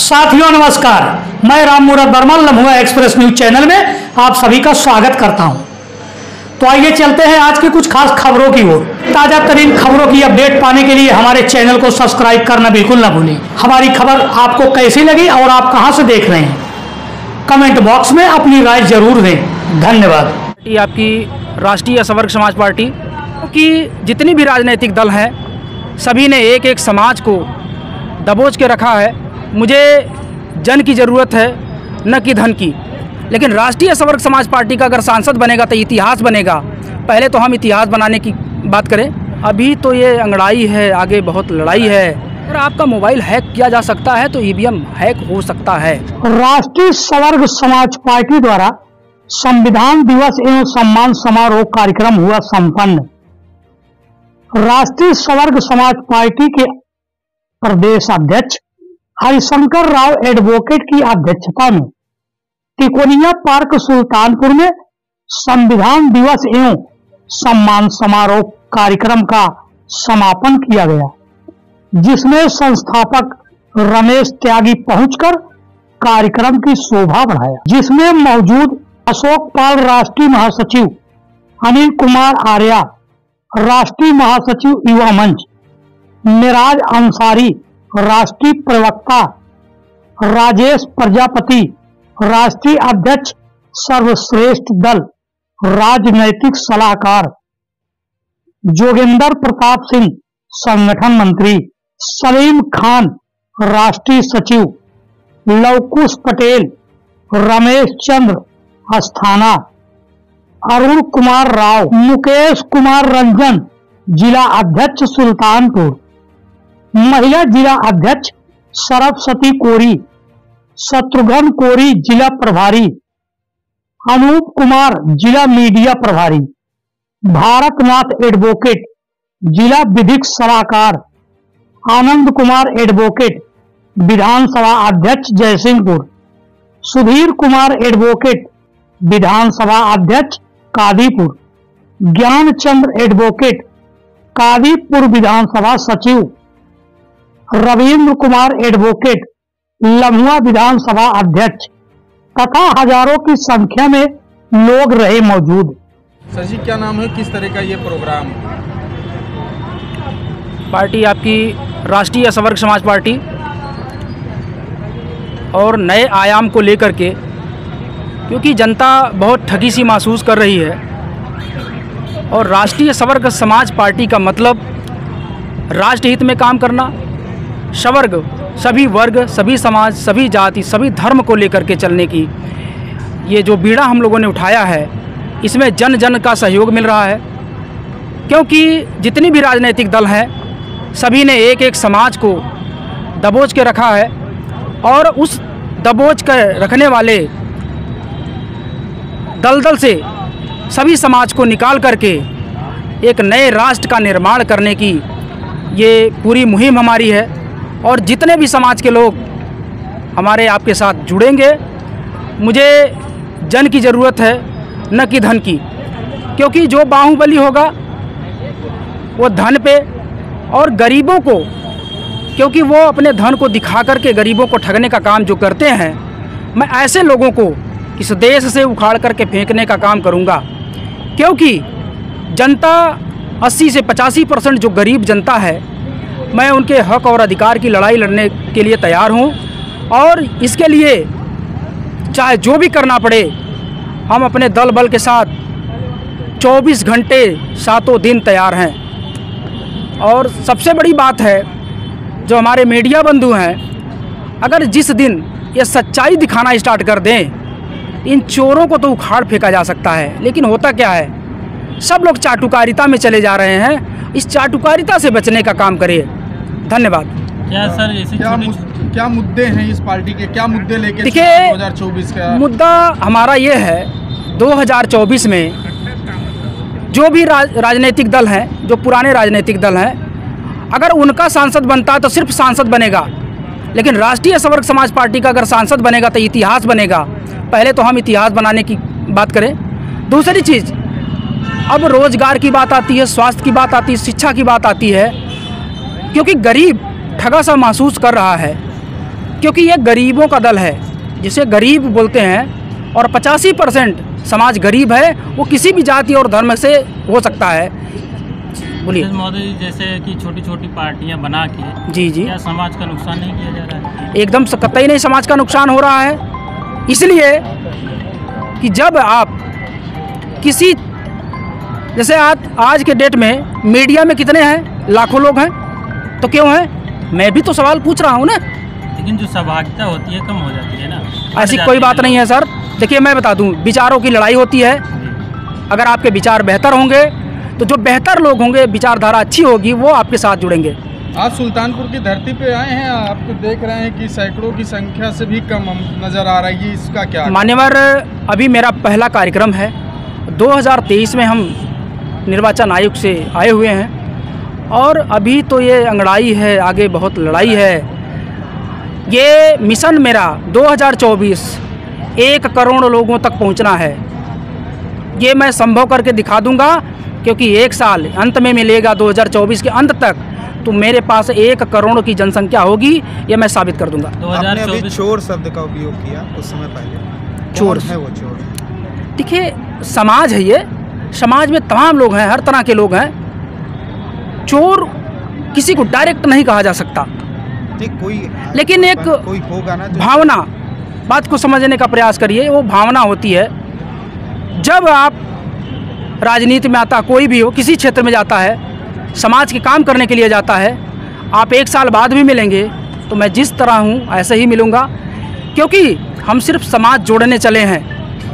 साथियों नमस्कार, मैं राम मूरत वर्मा लम्हुआ एक्सप्रेस न्यूज चैनल में आप सभी का स्वागत करता हूं। तो आइए चलते हैं आज की कुछ खास खबरों की ओर। ताजा तरीन खबरों की अपडेट पाने के लिए हमारे चैनल को सब्सक्राइब करना बिल्कुल ना भूलें। हमारी खबर आपको कैसी लगी और आप कहां से देख रहे हैं, कमेंट बॉक्स में अपनी राय जरूर दें। धन्यवाद। आपकी राष्ट्रीय सवर्ग समाज पार्टी की जितनी भी राजनीतिक दल हैं सभी ने एक एक समाज को दबोच के रखा है। मुझे जन की ज़रूरत है न कि धन की। लेकिन राष्ट्रीय सवर्ग समाज पार्टी का अगर सांसद बनेगा तो इतिहास बनेगा। पहले तो हम इतिहास बनाने की बात करें। अभी तो ये अंगड़ाई है, आगे बहुत लड़ाई है। अगर आपका मोबाइल हैक किया जा सकता है तो ईवीएम हैक हो सकता है। राष्ट्रीय सवर्ग समाज पार्टी द्वारा संविधान दिवस एवं सम्मान समारोह कार्यक्रम हुआ संपन्न। राष्ट्रीय सवर्ग समाज पार्टी के प्रदेश अध्यक्ष हरिशंकर राव एडवोकेट की अध्यक्षता में तिकोनिया पार्क सुल्तानपुर में संविधान दिवस एवं सम्मान समारोह कार्यक्रम का समापन किया गया, जिसमें संस्थापक रमेश त्यागी पहुंचकर कार्यक्रम की शोभा बढ़ाया। जिसमें मौजूद अशोक पाल राष्ट्रीय महासचिव, अनिल कुमार आर्या राष्ट्रीय महासचिव युवा मंच, मिराज अंसारी राष्ट्रीय प्रवक्ता, राजेश प्रजापति राष्ट्रीय अध्यक्ष सर्वश्रेष्ठ दल राजनैतिक सलाहकार, जोगेंद्र प्रताप सिंह संगठन मंत्री, सलीम खान राष्ट्रीय सचिव, लवकुश पटेल, रमेश चंद्र अस्थाना, अरुण कुमार राव, मुकेश कुमार रंजन जिला अध्यक्ष सुल्तानपुर, महिला जिला अध्यक्ष सरस्वती कोरी, शत्रुघ्न कोरी जिला प्रभारी, अनूप कुमार जिला मीडिया प्रभारी, भारतनाथ एडवोकेट जिला विधिक सलाहकार, आनंद कुमार एडवोकेट विधानसभा अध्यक्ष जयसिंहपुर, सुधीर कुमार एडवोकेट विधानसभा अध्यक्ष कादीपुर, ज्ञानचंद्र एडवोकेट कादीपुर विधानसभा सचिव, रविंद्र कुमार एडवोकेट लम्हुआ विधानसभा अध्यक्ष तथा हजारों की संख्या में लोग रहे मौजूद। सर जी, क्या नाम है, किस तरह का ये प्रोग्राम? पार्टी आपकी राष्ट्रीय सवर्ग समाज पार्टी और नए आयाम को लेकर के, क्योंकि जनता बहुत ठगी सी महसूस कर रही है। और राष्ट्रीय सवर्ग समाज पार्टी का मतलब राष्ट्र हित में काम करना, सवर्ग सभी वर्ग, सभी समाज, सभी जाति, सभी धर्म को लेकर के चलने की ये जो बीड़ा हम लोगों ने उठाया है, इसमें जन जन का सहयोग मिल रहा है। क्योंकि जितनी भी राजनीतिक दल हैं सभी ने एक एक समाज को दबोच के रखा है और उस दबोच कर रखने वाले दलदल से सभी समाज को निकाल करके एक नए राष्ट्र का निर्माण करने की ये पूरी मुहिम हमारी है। और जितने भी समाज के लोग हमारे आपके साथ जुड़ेंगे, मुझे जन की ज़रूरत है न कि धन की। क्योंकि जो बाहुबली होगा वो धन पे और गरीबों को, क्योंकि वो अपने धन को दिखा करके गरीबों को ठगने का काम जो करते हैं, मैं ऐसे लोगों को इस देश से उखाड़ करके फेंकने का काम करूंगा। क्योंकि जनता 80 से 85% जो गरीब जनता है, मैं उनके हक और अधिकार की लड़ाई लड़ने के लिए तैयार हूं। और इसके लिए चाहे जो भी करना पड़े, हम अपने दल बल के साथ 24 घंटे सातों दिन तैयार हैं। और सबसे बड़ी बात है, जो हमारे मीडिया बंधु हैं, अगर जिस दिन ये सच्चाई दिखाना स्टार्ट कर दें, इन चोरों को तो उखाड़ फेंका जा सकता है। लेकिन होता क्या है, सब लोग चाटुकारिता में चले जा रहे हैं। इस चाटुकारिता से बचने का काम करिए। धन्यवाद। क्या सर, ऐसे क्या मुद्दे हैं इस पार्टी के, क्या मुद्दे लेके देखिए, 2024 का मुद्दा हमारा ये है, 2024 में जो भी राजनीतिक दल हैं, जो पुराने राजनीतिक दल हैं, अगर उनका सांसद बनता है तो सिर्फ सांसद बनेगा। लेकिन राष्ट्रीय सवर्ग समाज पार्टी का अगर सांसद बनेगा तो इतिहास बनेगा। पहले तो हम इतिहास बनाने की बात करें। दूसरी चीज़, अब रोजगार की बात आती है, स्वास्थ्य की बात आती है, शिक्षा की बात आती है। क्योंकि गरीब ठगा सा महसूस कर रहा है। क्योंकि ये गरीबों का दल है, जिसे गरीब बोलते हैं, और 85% समाज गरीब है। वो किसी भी जाति और धर्म से हो सकता है। बोलिए महोदय जी, जैसे कि छोटी छोटी पार्टियां बना के जी जी, क्या समाज का नुकसान नहीं किया जा रहा है? एकदम कतई नहीं समाज का नुकसान हो रहा है। इसलिए कि जब आप किसी, जैसे आज के डेट में मीडिया में कितने हैं, लाखों लोग हैं, तो क्यों हैं? मैं भी तो सवाल पूछ रहा हूँ ना। लेकिन जो सहभागिता होती है कम हो जाती है ना। ऐसी कोई बात नहीं है सर। देखिए मैं बता दूं, विचारों की लड़ाई होती है। अगर आपके विचार बेहतर होंगे तो जो बेहतर लोग होंगे, विचारधारा अच्छी होगी, वो आपके साथ जुड़ेंगे। आज सुल्तानपुर की धरती पे आए हैं, आपको देख रहे हैं कि सैकड़ों की संख्या से भी कम नज़र आ रही है, इसका क्या? मान्यवर, अभी मेरा पहला कार्यक्रम है। 2023 में हम निर्वाचन आयोग से आए हुए हैं और अभी तो ये अंगड़ाई है, आगे बहुत लड़ाई है। ये मिशन मेरा 2024 1 करोड़ लोगों तक पहुंचना है। ये मैं संभव करके दिखा दूंगा, क्योंकि 1 साल अंत में मिलेगा 2024 के अंत तक, तो मेरे पास 1 करोड़ की जनसंख्या होगी। ये मैं साबित कर दूंगा। आपने अभी चोर शब्द का उपयोग किया कुछ समय पहले। चोर है वो चोर? देखिए समाज है ये, समाज में तमाम लोग हैं, हर तरह के लोग हैं। चोर किसी को डायरेक्ट नहीं कहा जा सकता, कोई, लेकिन एक कोई होगा ना भावना, बात को समझने का प्रयास करिए। वो भावना होती है। जब आप राजनीति में आता, कोई भी हो, किसी क्षेत्र में जाता है, समाज के काम करने के लिए जाता है, आप 1 साल बाद भी मिलेंगे तो मैं जिस तरह हूँ ऐसे ही मिलूँगा, क्योंकि हम सिर्फ समाज जोड़ने चले हैं,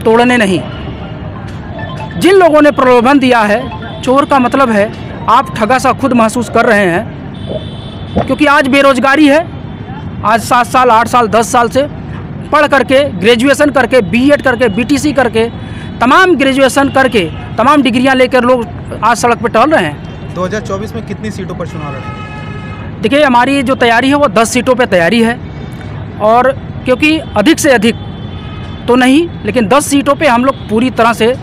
तोड़ने नहीं। जिन लोगों ने प्रलोभन दिया है, चोर का मतलब है आप ठगा सा खुद महसूस कर रहे हैं, क्योंकि आज बेरोजगारी है। आज 7 साल 8 साल 10 साल से पढ़ करके, ग्रेजुएशन करके, बीएड करके, बीटीसी करके, तमाम ग्रेजुएशन करके, तमाम डिग्रियां लेकर लोग आज सड़क पर टहल रहे हैं। 2024 में कितनी सीटों पर चुनाव लड़ेंगे? देखिए हमारी जो तैयारी है वो 10 सीटों पे तैयारी है, और क्योंकि अधिक से अधिक तो नहीं, लेकिन 10 सीटों पे हम लोग पूरी तरह से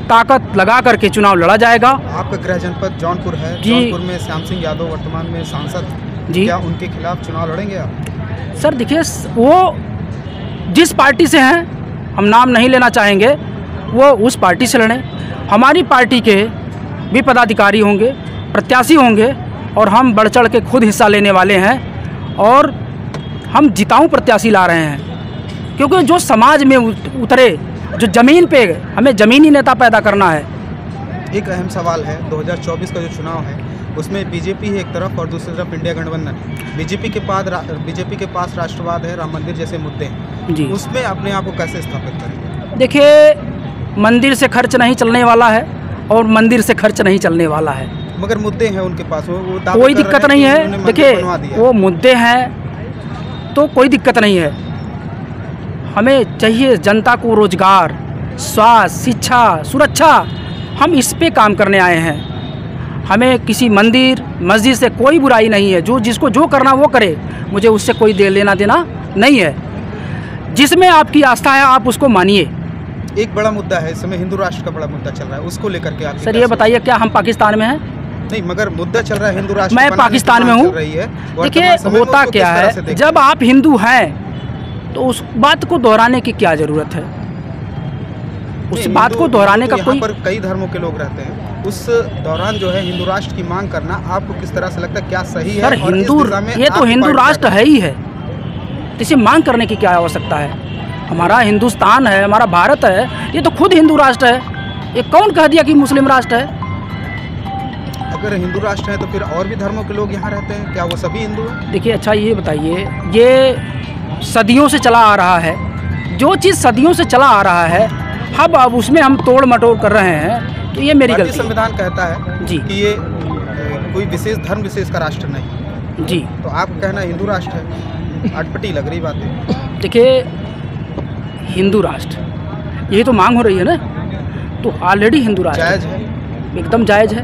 ताकत लगा करके चुनाव लड़ा जाएगा। आपका गृह जनपद जौनपुर है, जौनपुर में श्याम सिंह यादव वर्तमान में सांसद जी, क्या उनके खिलाफ चुनाव लड़ेंगे आप? सर देखिए, वो जिस पार्टी से हैं, हम नाम नहीं लेना चाहेंगे, वो उस पार्टी से लड़ें। हमारी पार्टी के भी पदाधिकारी होंगे, प्रत्याशी होंगे, और हम बढ़ चढ़ के खुद हिस्सा लेने वाले हैं, और हम जिताऊ प्रत्याशी ला रहे हैं। क्योंकि जो समाज में उतरे, जो ज़मीन पे, हमें ज़मीनी नेता पैदा करना है। एक अहम सवाल है, 2024 का जो चुनाव है उसमें बीजेपी है एक तरफ और दूसरी तरफ इंडिया गठबंधन है। बीजेपी के पास राष्ट्रवाद है, राम मंदिर जैसे मुद्दे हैं जी। उसमें अपने आप को कैसे स्थापित करेंगे? देखिए, मंदिर से खर्च नहीं चलने वाला है और मंदिर से खर्च नहीं चलने वाला है, मगर मुद्दे हैं उनके पास, वो कोई दिक्कत नहीं है। देखिए वो मुद्दे हैं तो कोई दिक्कत नहीं है। हमें चाहिए जनता को रोजगार, स्वास्थ्य, शिक्षा, सुरक्षा। हम इस पे काम करने आए हैं। हमें किसी मंदिर मस्जिद से कोई बुराई नहीं है। जो जिसको जो करना वो करे, मुझे उससे कोई लेना देना नहीं है। जिसमें आपकी आस्था है आप उसको मानिए। एक बड़ा मुद्दा है इस समय, हिंदू राष्ट्र का बड़ा मुद्दा चल रहा है, उसको लेकर के आप सर ये बताइए, क्या हम पाकिस्तान में हैं? नहीं, मगर मुद्दा चल रहा है हिंदू राष्ट्र। मैं पाकिस्तान में हूँ। देखिए होता क्या है, जब आप हिंदू हैं तो उस बात को दोहराने की क्या ज़रूरत है? उस बात को दोहराने का कोई, पर कई धर्मों के लोग रहते हैं, उस दौरान जो है हिंदू राष्ट्र की मांग करना आपको किस तरह से लगता है, क्या सही है? सर हिंदू, ये तो हिंदू राष्ट्र है ही है, इसे मांग करने की क्या आवश्यकता है? हमारा हिंदुस्तान है, हमारा भारत है, ये तो खुद हिंदू राष्ट्र है। ये कौन कह दिया कि मुस्लिम राष्ट्र है? अगर हिंदू राष्ट्र है तो फिर और भी धर्मों के लोग यहाँ रहते हैं, क्या वो सभी हिंदू हैं? देखिए अच्छा ये बताइए, ये सदियों से चला आ रहा है। जो चीज़ सदियों से चला आ रहा है, अब उसमें हम तोड़ मटोड़ कर रहे हैं, तो ये मेरी गलती है। संविधान कहता है जी कि ये कोई विशेष धर्म विशेष का राष्ट्र नहीं जी, तो आप कहना हिंदू राष्ट्र है, अटपटी लग रही बात है। देखिए हिंदू राष्ट्र, यही तो मांग हो रही है ना, तो ऑलरेडी हिंदू राष्ट्र जायज़ है, एकदम जायज़ है।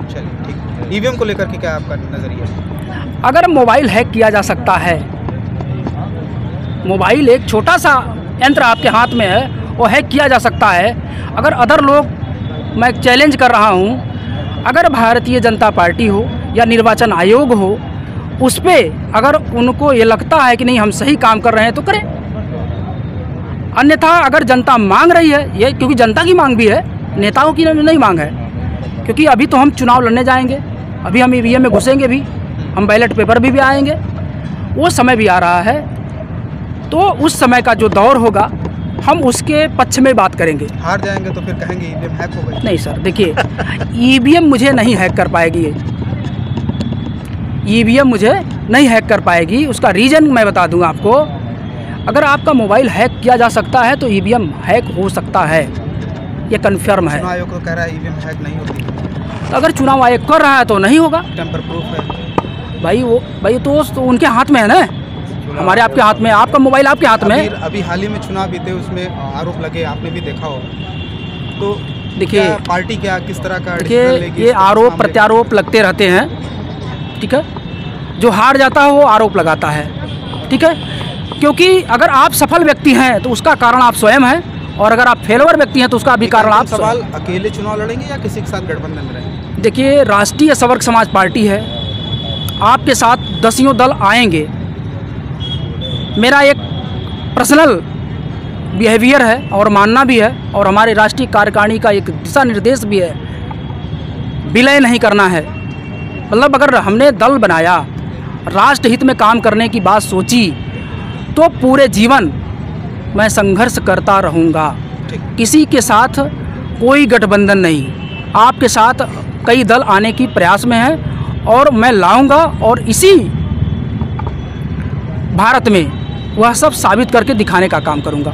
चलिए ठीक। ईवीएम को लेकर के क्या आपका नज़रिया? अगर मोबाइल हैक किया जा सकता है, मोबाइल एक छोटा सा यंत्र आपके हाथ में है, वो हैक किया जा सकता है। अगर अदर लोग, मैं चैलेंज कर रहा हूँ, अगर भारतीय जनता पार्टी हो या निर्वाचन आयोग हो, उस पर अगर उनको ये लगता है कि नहीं हम सही काम कर रहे हैं तो करें, अन्यथा अगर जनता मांग रही है ये, क्योंकि जनता की मांग भी है, नेताओं की नहीं मांग है, क्योंकि अभी तो हम चुनाव लड़ने जाएंगे, अभी हम ईवीएम में घुसेंगे भी, हम बैलेट पेपर भी आएंगे, वो समय भी आ रहा है। तो उस समय का जो दौर होगा हम उसके पक्ष में बात करेंगे। हार जाएंगे तो फिर कहेंगे ईवीएम हैक हो गई। नहीं सर, देखिए ईवीएम मुझे नहीं हैक कर पाएगी, ईवीएम मुझे नहीं हैक कर पाएगी। उसका रीज़न मैं बता दूंगा आपको। अगर आपका मोबाइल हैक किया जा सकता है तो ईवीएम हैक हो सकता है, ये कन्फर्म है। चुनाव आयोग को कह रहा है ईवीएम हैक नहीं होती, तो अगर चुनाव आयोग कर रहा है तो नहीं होगा टेम्पर प्रूफ है भाई तो उनके हाथ में है ना, हमारे आपके हाथ में, आपका मोबाइल आपके हाथ में। अभी हाल ही में चुनाव बीते, उसमें आरोप लगे, आपने भी देखा हो। तो देखिए पार्टी क्या किस तरह का, देखिए ये आरोप प्रत्यारोप लगते रहते हैं, ठीक है। जो हार जाता है वो आरोप लगाता है, ठीक है। क्योंकि अगर आप सफल व्यक्ति हैं तो उसका कारण आप स्वयं हैं, और अगर आप फेलवर व्यक्ति हैं तो उसका भी कारण आप सवाल अकेले चुनाव लड़ेंगे या किसी के साथ गठबंधन में रहेंगे? देखिए राष्ट्रीय सवर्ग समाज पार्टी है, आपके साथ दसियों दल आएंगे। मेरा एक पर्सनल बिहेवियर है और मानना भी है, और हमारे राष्ट्रीय कार्यकारिणी का एक दिशा निर्देश भी है, विलय नहीं करना है। मतलब अगर हमने दल बनाया, राष्ट्र हित में काम करने की बात सोची, तो पूरे जीवन मैं संघर्ष करता रहूँगा। किसी के साथ कोई गठबंधन नहीं, आपके साथ कई दल आने की प्रयास में है, और मैं लाऊंगा, और इसी भारत में वह सब साबित करके दिखाने का काम करूँगा।